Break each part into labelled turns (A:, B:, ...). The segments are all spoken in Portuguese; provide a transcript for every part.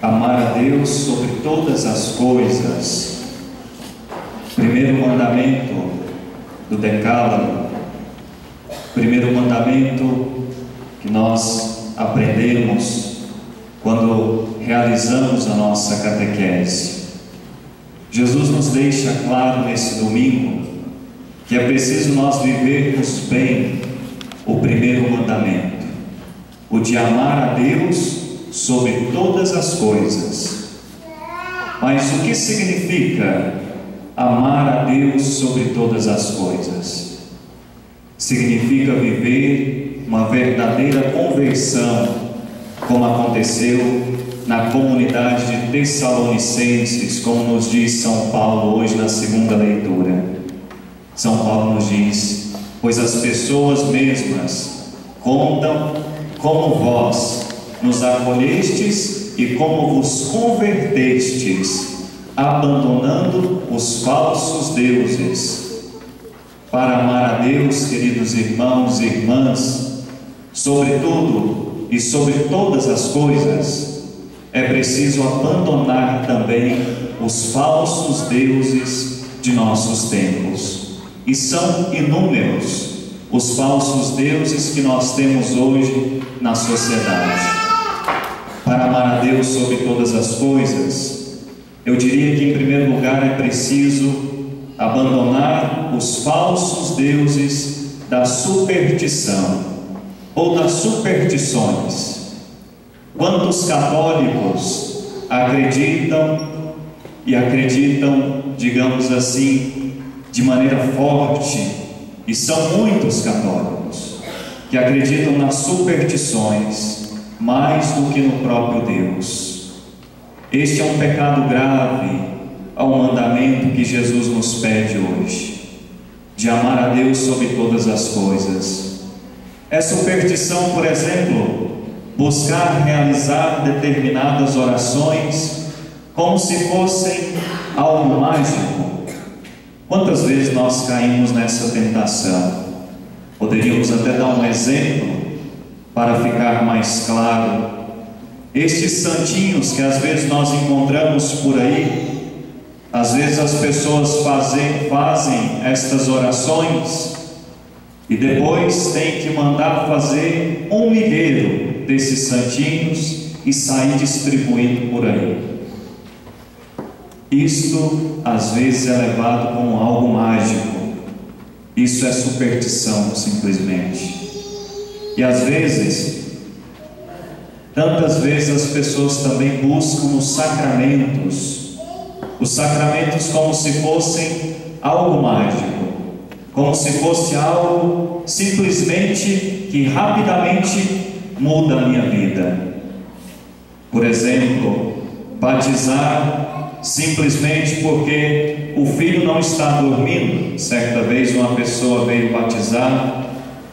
A: amar a Deus sobre todas as coisas. Primeiro mandamento do Decálogo, primeiro mandamento que nós aprendemos quando realizamos a nossa catequese. Jesus nos deixa claro nesse domingo que é preciso nós vivermos bem o primeiro mandamento, o de amar a Deus sobre todas as coisas. Mas o que significa amar a Deus sobre todas as coisas? Significa viver uma verdadeira conversão, como aconteceu na comunidade de Tessalonicenses, como nos diz São Paulo hoje na segunda leitura. São Paulo nos diz: pois as pessoas mesmas contam como vós nos acolhestes e como vos convertestes, abandonando os falsos deuses. Para amar a Deus, queridos irmãos e irmãs, sobre tudo e sobre todas as coisas, é preciso abandonar também os falsos deuses de nossos tempos. E são inúmeros os falsos deuses que nós temos hoje na sociedade. Para amar a Deus sobre todas as coisas, eu diria que em primeiro lugar é preciso abandonar os falsos deuses da superstição ou das superstições. Quantos católicos acreditam, digamos assim, de maneira forte, e são muitos católicos que acreditam nas superstições mais do que no próprio Deus. Este é um pecado grave ao mandamento que Jesus nos pede hoje, de amar a Deus sobre todas as coisas. É superstição, por exemplo, buscar realizar determinadas orações como se fossem algo mágico. Quantas vezes nós caímos nessa tentação? Poderíamos até dar um exemplo para ficar mais claro. Estes santinhos que às vezes nós encontramos por aí, às vezes as pessoas fazem estas orações e depois tem que mandar fazer um milheiro desses santinhos e sair distribuindo por aí. Isto às vezes é levado como algo mágico. Isso é superstição, simplesmente. E às vezes, tantas vezes as pessoas também buscam os sacramentos como se fossem algo mágico, como se fosse algo simplesmente que rapidamente muda a minha vida. Por exemplo, batizar simplesmente porque o filho não está dormindo. Certa vez uma pessoa veio batizar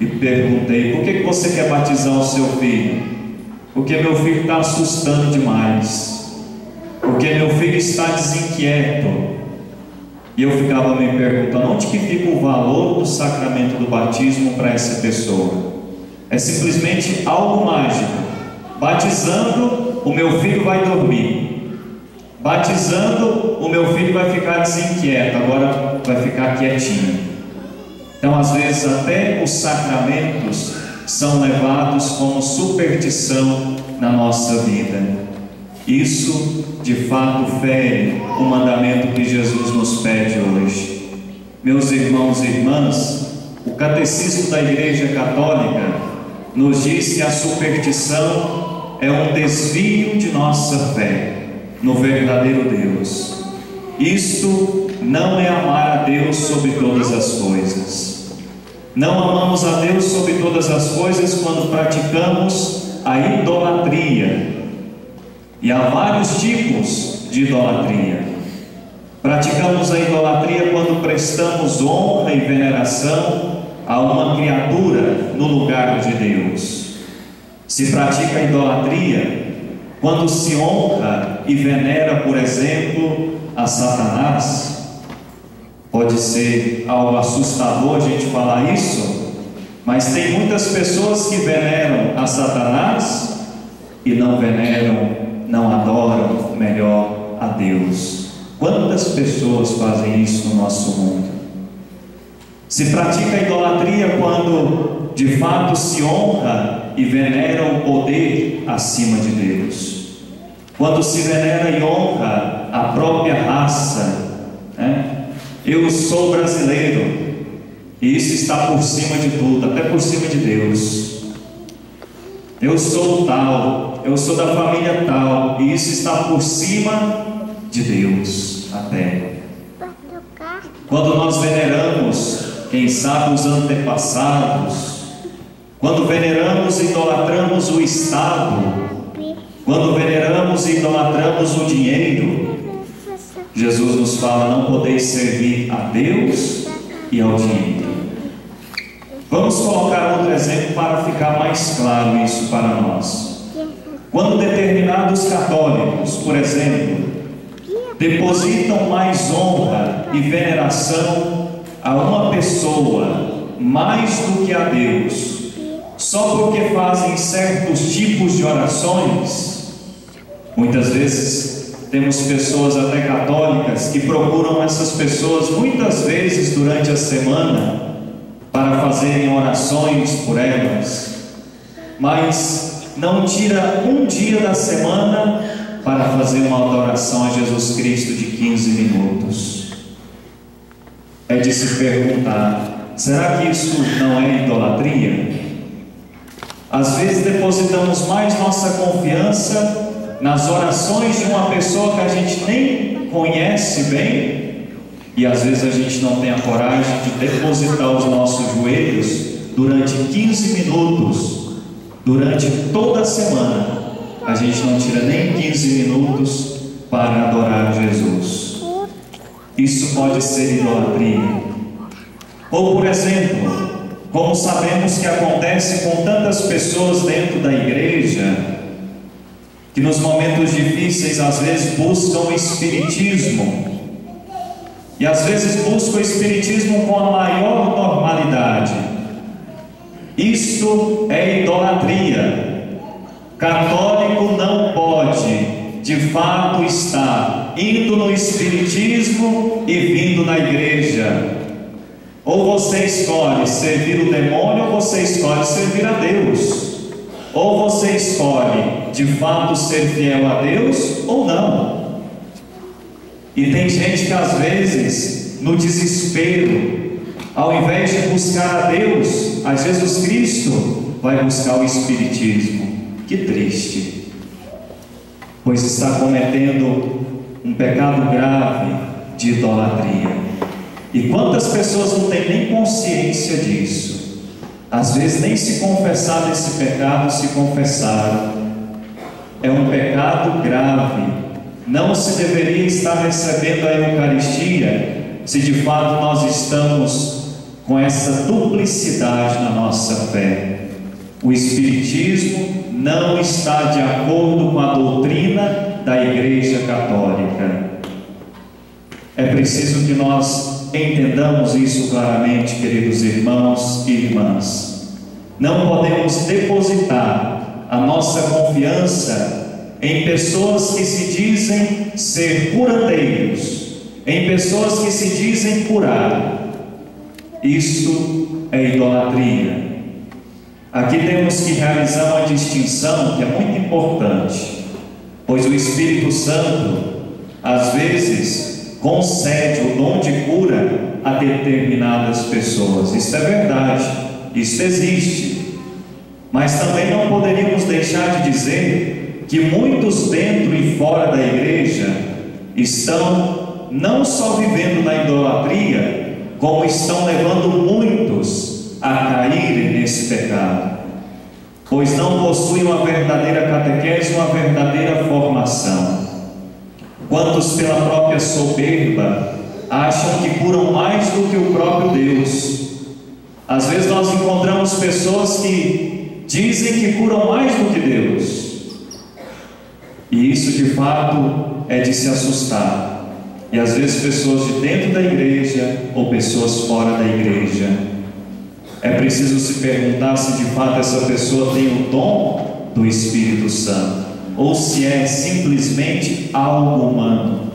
A: e perguntei: por que você quer batizar o seu filho? Porque meu filho está assustando demais, porque meu filho está desinquieto. E eu ficava me perguntando: onde que fica o valor do sacramento do batismo para essa pessoa? É simplesmente algo mágico. Batizando, o meu filho vai dormir. Batizando, o meu filho vai ficar desinquieto, agora vai ficar quietinho. Então, às vezes, até os sacramentos são levados como superstição na nossa vida. Isso, de fato, fere o mandamento que Jesus nos pede hoje. Meus irmãos e irmãs, o Catecismo da Igreja Católica nos diz que a superstição é um desvio de nossa fé no verdadeiro Deus. Isto não é amar a Deus sobre todas as coisas. Não amamos a Deus sobre todas as coisas quando praticamos a idolatria. E há vários tipos de idolatria. Praticamos a idolatria quando prestamos honra e veneração a uma criatura no lugar de Deus. Se pratica a idolatria quando se honra e venera, por exemplo, a Satanás. Pode ser algo assustador a gente falar isso, mas tem muitas pessoas que veneram a Satanás e não veneram não adoram melhor a Deus. Quantas pessoas fazem isso no nosso mundo? Se pratica a idolatria quando de fato se honra e venera o poder acima de Deus, quando se venera e honra a própria raça, né? Eu sou brasileiro, e isso está por cima de tudo, até por cima de Deus. Eu sou tal, eu sou da família tal, e isso está por cima de Deus até. Quando nós veneramos, quem sabe, os antepassados, quando veneramos e idolatramos o Estado, quando veneramos e idolatramos o dinheiro, Jesus nos fala: não podeis servir a Deus e ao dinheiro. Vamos colocar outro exemplo para ficar mais claro isso para nós. Quando determinados católicos, por exemplo, depositam mais honra e veneração a uma pessoa mais do que a Deus, só porque fazem certos tipos de orações, muitas vezes temos pessoas até católicas que procuram essas pessoas muitas vezes durante a semana para fazerem orações por elas, mas não tira um dia da semana para fazer uma adoração a Jesus Cristo de 15 minutos. É de se perguntar: será que isso não é idolatria? Às vezes depositamos mais nossa confiança nas orações de uma pessoa que a gente nem conhece bem, e às vezes a gente não tem a coragem de depositar os nossos joelhos durante 15 minutos, durante toda a semana. A gente não tira nem 15 minutos para adorar Jesus. Isso pode ser idolatria. Ou, por exemplo, como sabemos que acontece com tantas pessoas dentro da igreja, que nos momentos difíceis às vezes buscam o espiritismo, e às vezes buscam o espiritismo com a maior normalidade. Isto é idolatria. Católico não pode, de fato, estar indo no espiritismo e vindo na igreja. Ou você escolhe servir o demônio, ou você escolhe servir a Deus. Ou você escolhe, de fato, ser fiel a Deus, ou não. E tem gente que às vezes, no desespero, ao invés de buscar a Deus, a Jesus Cristo, vai buscar o espiritismo. Que triste, pois está cometendo um pecado grave de idolatria. E quantas pessoas não têm nem consciência disso? Às vezes nem se confessar desse pecado se confessaram. É um pecado grave. Não se deveria estar recebendo a Eucaristia se de fato nós estamos com essa duplicidade na nossa fé. O Espiritismo não está de acordo com a doutrina da Igreja Católica. É preciso que nós entendamos isso claramente, queridos irmãos e irmãs. Não podemos depositar a nossa confiança em pessoas que se dizem ser curandeiros, em pessoas que se dizem curar. Isso é idolatria. Aqui temos que realizar uma distinção que é muito importante, pois o Espírito Santo, às vezes, concede o dom de cura a determinadas pessoas. Isso é verdade, isso existe. Mas também não poderíamos deixar de dizer que muitos dentro e fora da igreja estão não só vivendo na idolatria, como estão levando muitos a caírem nesse pecado, pois não possuem uma verdadeira catequese, uma verdadeira formação. Quantos pela própria soberba acham que curam mais do que o próprio Deus? Às vezes nós encontramos pessoas que dizem que curam mais do que Deus, e isso de fato é de se assustar. E às vezes pessoas de dentro da igreja ou pessoas fora da igreja. É preciso se perguntar se de fato essa pessoa tem o dom do Espírito Santo. ou se é simplesmente algo humano,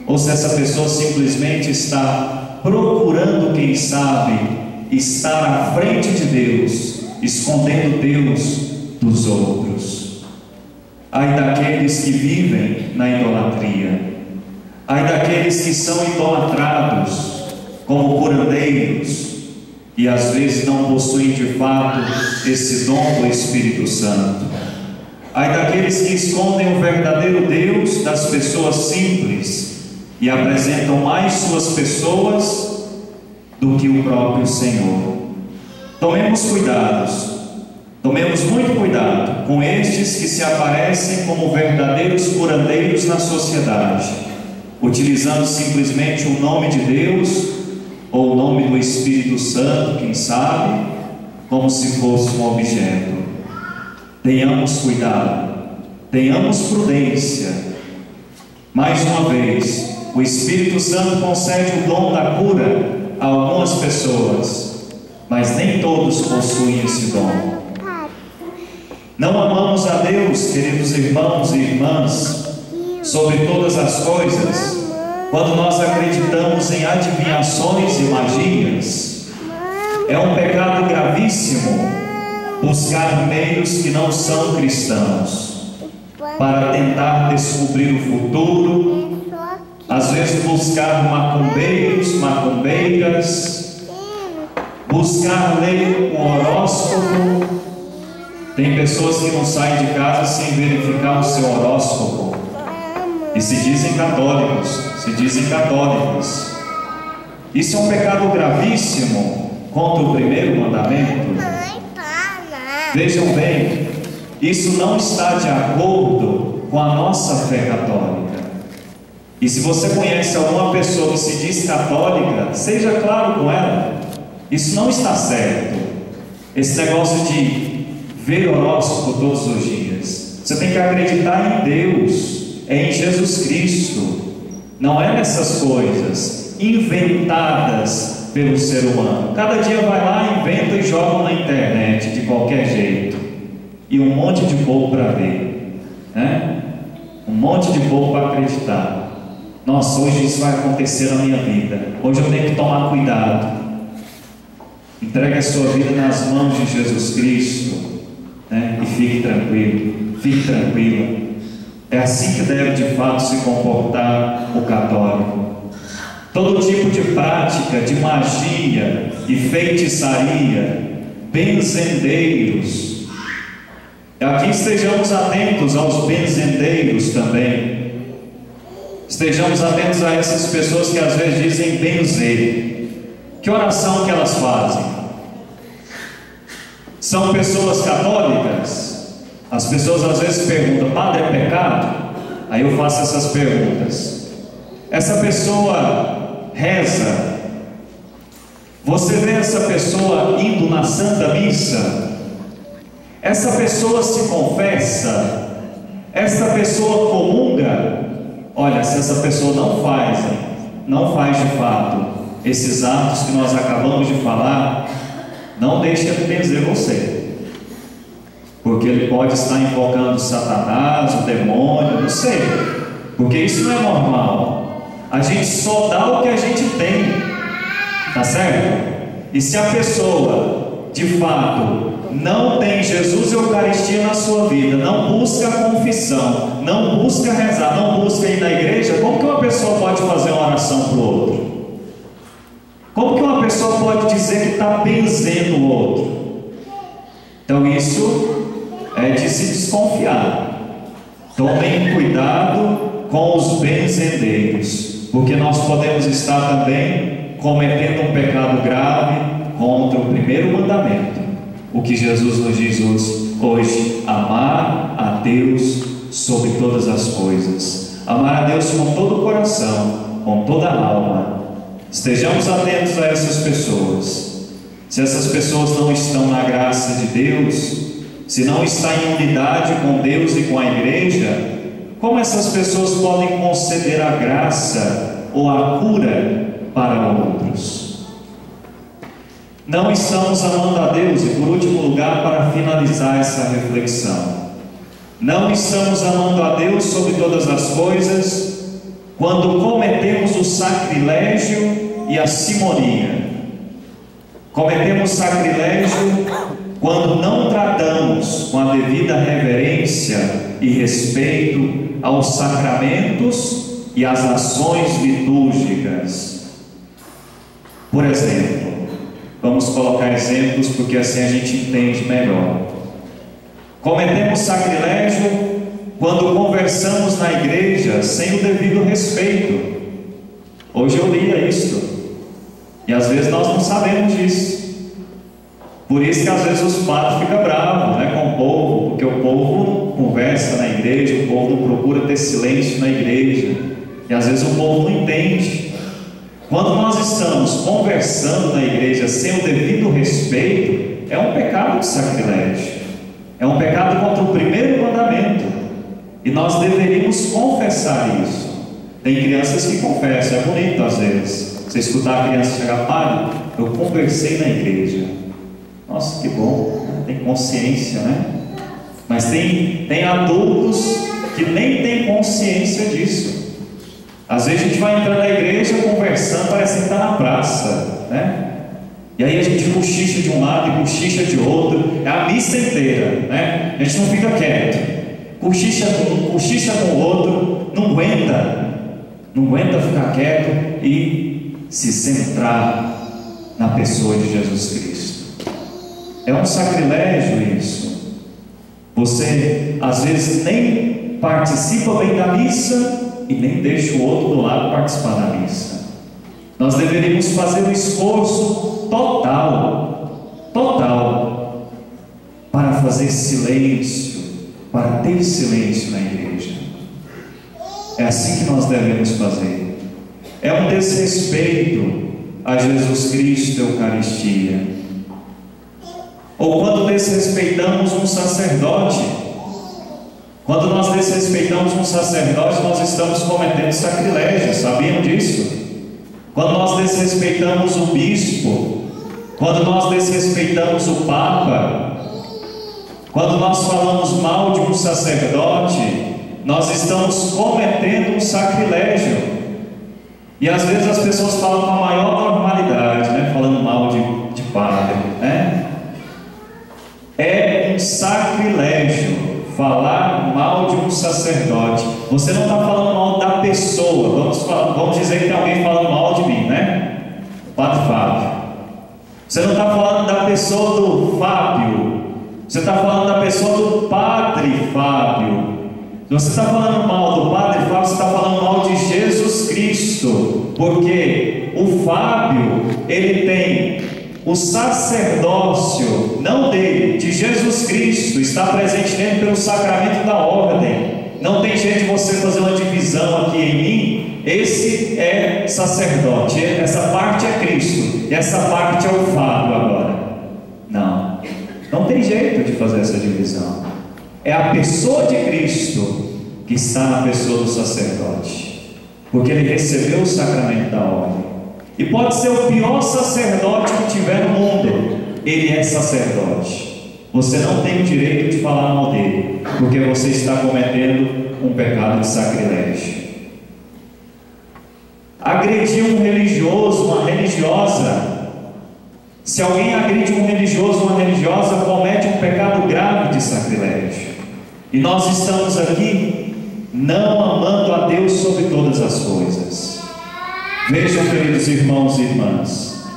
A: ou se essa pessoa simplesmente está procurando, quem sabe, estar à frente de Deus, escondendo Deus dos outros. Ai daqueles que vivem na idolatria, ai daqueles que são idolatrados como curandeiros e às vezes não possuem de fato esse dom do Espírito Santo. Ai daqueles que escondem o verdadeiro Deus das pessoas simples e apresentam mais suas pessoas do que o próprio Senhor. Tomemos muito cuidado com estes que se aparecem como verdadeiros curandeiros na sociedade, utilizando simplesmente o nome de Deus ou o nome do Espírito Santo, quem sabe, como se fosse um objeto. Tenhamos cuidado, tenhamos prudência. Mais uma vez, o Espírito Santo concede o dom da cura a algumas pessoas, mas nem todos possuem esse dom. Não amamos a Deus, queridos irmãos e irmãs, sobre todas as coisas, quando nós acreditamos em adivinhações e magias. É um pecado gravíssimo buscar meios que não são cristãos para tentar descobrir o futuro, às vezes buscar macumbeiros, macumbeiras, buscar ler o horóscopo. Tem pessoas que não saem de casa sem verificar o seu horóscopo e se dizem católicos, se dizem católicas. Isso é um pecado gravíssimo contra o primeiro mandamento. Vejam bem, isso não está de acordo com a nossa fé católica. E se você conhece alguma pessoa que se diz católica, seja claro com ela, isso não está certo. Esse negócio de ver horóscopo todos os dias, você tem que acreditar em Deus, é em Jesus Cristo, não é nessas coisas inventadas pelo ser humano. Cada dia vai lá, inventa e joga na internet de qualquer jeito, e um monte de povo para ver, né? Um monte de povo para acreditar. Nossa, hoje isso vai acontecer na minha vida, hoje eu tenho que tomar cuidado. Entregue a sua vida nas mãos de Jesus Cristo, né? E fique tranquilo, fique tranquila. É assim que deve de fato se comportar o católico. Todo tipo de prática de magia e feitiçaria, benzendeiros. Aqui estejamos atentos aos benzendeiros também. Estejamos atentos a essas pessoas que às vezes dizem benzer. Que oração que elas fazem? São pessoas católicas? As pessoas às vezes perguntam: padre, é pecado? Aí eu faço essas perguntas. Essa pessoa reza? Você vê essa pessoa indo na Santa Missa? Essa pessoa se confessa? Essa pessoa comunga? Olha, se essa pessoa não faz de fato esses atos que nós acabamos de falar, não deixe ele benzer você, porque ele pode estar invocando Satanás, o demônio, não sei, porque isso não é normal. A gente só dá o que a gente tem, tá certo? E se a pessoa de fato não tem Jesus e Eucaristia na sua vida, não busca a confissão, não busca rezar, não busca ir na igreja, como que uma pessoa pode fazer uma oração para o outro? Como que uma pessoa pode dizer que está benzendo o outro? Então isso é de se desconfiar. Tomem cuidado com os benzendeiros, porque nós podemos estar também cometendo um pecado grave contra o primeiro mandamento, o que Jesus nos diz hoje: amar a Deus sobre todas as coisas, amar a Deus com todo o coração, com toda a alma. Estejamos atentos a essas pessoas. Se essas pessoas não estão na graça de Deus, se não está em unidade com Deus e com a igreja, como essas pessoas podem conceder a graça ou a cura para outros? Não estamos amando a Deus. E por último lugar, para finalizar essa reflexão, Não estamos amando a Deus sobre todas as coisas quando cometemos o sacrilégio e a simonia. Cometemos sacrilégio quando não tratamos com a devida reverência e respeito aos sacramentos e às ações litúrgicas. Por exemplo, vamos colocar exemplos porque assim a gente entende melhor. Cometemos sacrilégio quando conversamos na igreja sem o devido respeito. Hoje eu lia isto e às vezes nós não sabemos disso. Por isso que às vezes os padres ficam bravos, né, com o povo, porque o povo não conversa na igreja, o povo não procura ter silêncio na igreja, e às vezes o povo não entende. Quando nós estamos conversando na igreja sem o devido respeito, é um pecado de sacrilégio, é um pecado contra o primeiro mandamento, e nós deveríamos confessar isso. Tem crianças que confessam, é bonito às vezes, você escutar a criança chegar: padre, eu conversei na igreja. Nossa, que bom, tem consciência, né? Mas tem adultos que nem têm consciência disso. Às vezes a gente vai entrando na igreja conversando, parece que está na praça, né? E aí a gente cochicha de um lado e cochicha de outro, é a missa inteira, né? A gente não fica quieto, cochicha com um, cochicha com o outro, não aguenta ficar quieto e se centrar na pessoa de Jesus Cristo. É um sacrilégio isso. Você às vezes nem participa bem da missa e nem deixa o outro do lado participar da missa. Nós deveríamos fazer um esforço total para fazer silêncio, para ter silêncio na igreja. É assim que nós devemos fazer. É um desrespeito a Jesus Cristo e a Eucaristia. Ou quando desrespeitamos um sacerdote. Quando nós desrespeitamos um sacerdote, nós estamos cometendo sacrilégio, sabiam disso? Quando nós desrespeitamos o bispo, quando nós desrespeitamos o Papa, quando nós falamos mal de um sacerdote, nós estamos cometendo um sacrilégio. E às vezes as pessoas falam com a maior normalidade, né? Falando mal de padre, né? É um sacrilégio falar mal de um sacerdote. Você não está falando mal da pessoa. Vamos dizer que tem alguém falando mal de mim, né? O padre Fábio. Você não está falando da pessoa do Fábio. Você está falando da pessoa do padre Fábio. Se você está falando mal do padre Fábio, você está falando mal de Jesus Cristo. Porque o Fábio, ele tem o sacerdócio, não dele, de Jesus Cristo, está presente nele pelo sacramento da ordem. Não tem jeito de você fazer uma divisão aqui em mim. Esse é sacerdote, essa parte é Cristo, e essa parte é o Fábio agora. Não tem jeito de fazer essa divisão. É a pessoa de Cristo que está na pessoa do sacerdote, porque ele recebeu o sacramento da ordem. E pode ser o pior sacerdote que tiver no mundo, ele é sacerdote. Você não tem o direito de falar mal dele, porque você está cometendo um pecado de sacrilégio. Agredir um religioso, uma religiosa. Se alguém agride um religioso ou uma religiosa, comete um pecado grave de sacrilégio. E nós estamos aqui não amando a Deus sobre todas as coisas. Vejam, queridos irmãos e irmãs,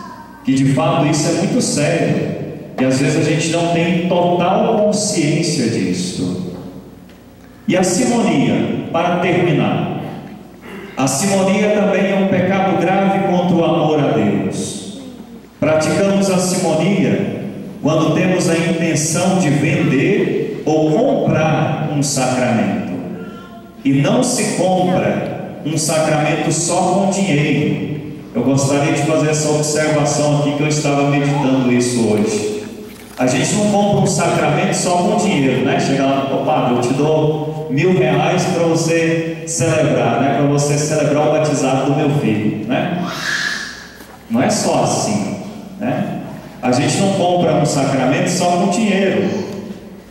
A: que de fato isso é muito sério, e às vezes a gente não tem total consciência disso. E a simonia, para terminar, a simonia também é um pecado grave contra o amor a Deus. Praticamos a simonia quando temos a intenção de vender ou comprar um sacramento, e não se compra um sacramento só com dinheiro. Eu gostaria de fazer essa observação aqui, que eu estava meditando isso hoje. A gente não compra um sacramento só com dinheiro, né? Chega lá, padre, eu te dou R$1.000 para você celebrar, né? Para você celebrar o batizado do meu filho, né? Não é só assim, né? A gente não compra um sacramento só com dinheiro.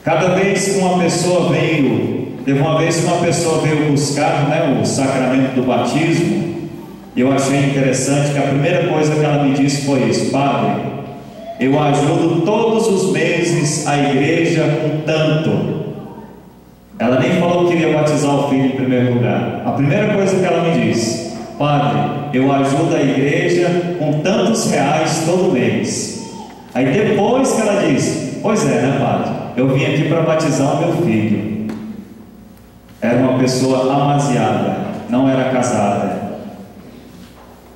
A: Cada vez que uma pessoa teve uma vez que uma pessoa veio buscar, né, o sacramento do batismo, e eu achei interessante que a primeira coisa que ela me disse foi isso: Padre, eu ajudo todos os meses a igreja com tanto. Ela nem falou que queria batizar o filho em primeiro lugar. A primeira coisa que ela me disse: Padre, eu ajudo a igreja com tantos reais todo mês. Aí depois que ela disse: pois é, né, Padre, eu vim aqui para batizar o meu filho. Era uma pessoa amaziada, não era casada.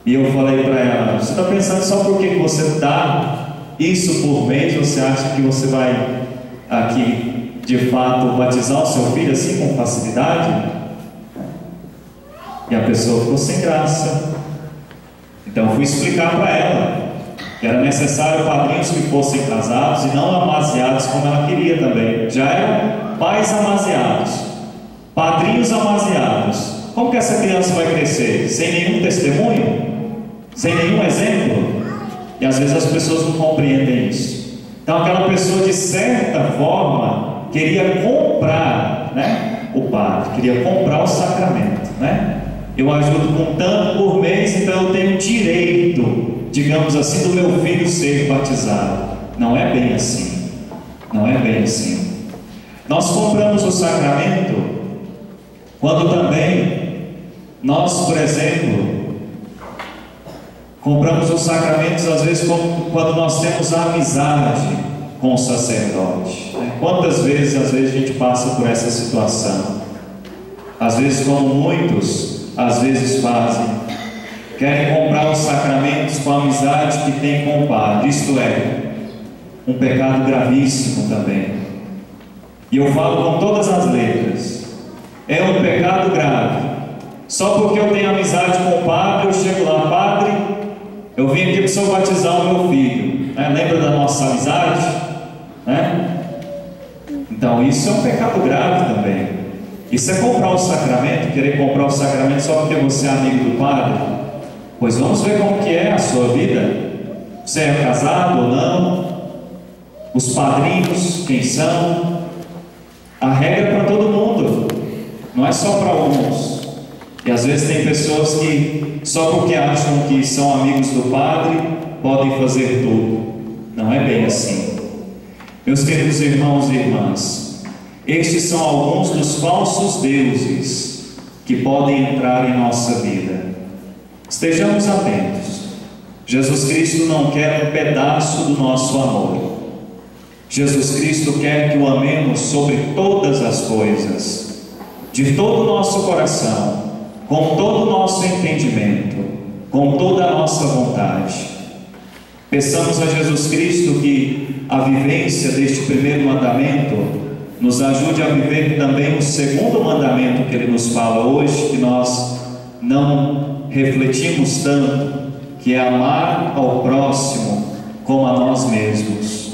A: E eu falei para ela: você está pensando só porque você dá isso por mês, você acha que você vai aqui de fato batizar o seu filho assim com facilidade? E a pessoa ficou sem graça. Então eu fui explicar para ela que era necessário padrinhos que fossem casados e não amaziados como ela queria também. Já eram pais amaziados, padrinhos amaziados. Como que essa criança vai crescer? Sem nenhum testemunho? Sem nenhum exemplo? E às vezes as pessoas não compreendem isso. Então aquela pessoa, de certa forma, queria comprar, né, o padre, queria comprar o sacramento, né? Eu ajudo com tanto por mês, então eu tenho direito, digamos assim, do meu filho ser batizado. Não é bem assim. Não é bem assim. Nós compramos o sacramento quando também nós, por exemplo, compramos os sacramentos às vezes quando nós temos a amizade com o sacerdote. Quantas vezes, às vezes, a gente passa por essa situação? Às vezes, como muitos, às vezes fazem, querem comprar os sacramentos com a amizade que tem com o padre. Isto é um pecado gravíssimo também. E eu falo com todas as letras: é um pecado grave. Só porque eu tenho amizade com o padre, eu chego lá: Padre, eu vim aqui para o senhor batizar o meu filho. Lembra da nossa amizade? Então isso é um pecado grave também. Isso é comprar o sacramento, querer comprar o sacramento só porque você é amigo do padre. Pois vamos ver como que é a sua vida. Você é casado ou não? Os padrinhos, quem são? A regra é para todo mundo, não é só para alguns. E às vezes tem pessoas que, só porque acham que são amigos do padre, podem fazer tudo. Não é bem assim. Meus queridos irmãos e irmãs, estes são alguns dos falsos deuses que podem entrar em nossa vida. Estejamos atentos. Jesus Cristo não quer um pedaço do nosso amor. Jesus Cristo quer que o amemos sobre todas as coisas, de todo o nosso coração, com todo o nosso entendimento, com toda a nossa vontade. Peçamos a Jesus Cristo que a vivência deste primeiro mandamento nos ajude a viver também o segundo mandamento que Ele nos fala hoje, que nós não refletimos tanto, que é amar ao próximo como a nós mesmos.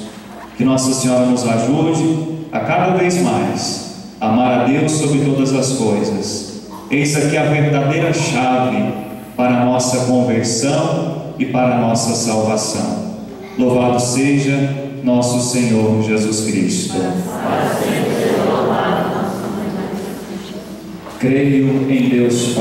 A: Que Nossa Senhora nos ajude a cada vez mais amar a Deus sobre todas as coisas. Eis aqui a verdadeira chave para a nossa conversão e para a nossa salvação. Louvado seja nosso Senhor Jesus Cristo. Creio em Deus Pai.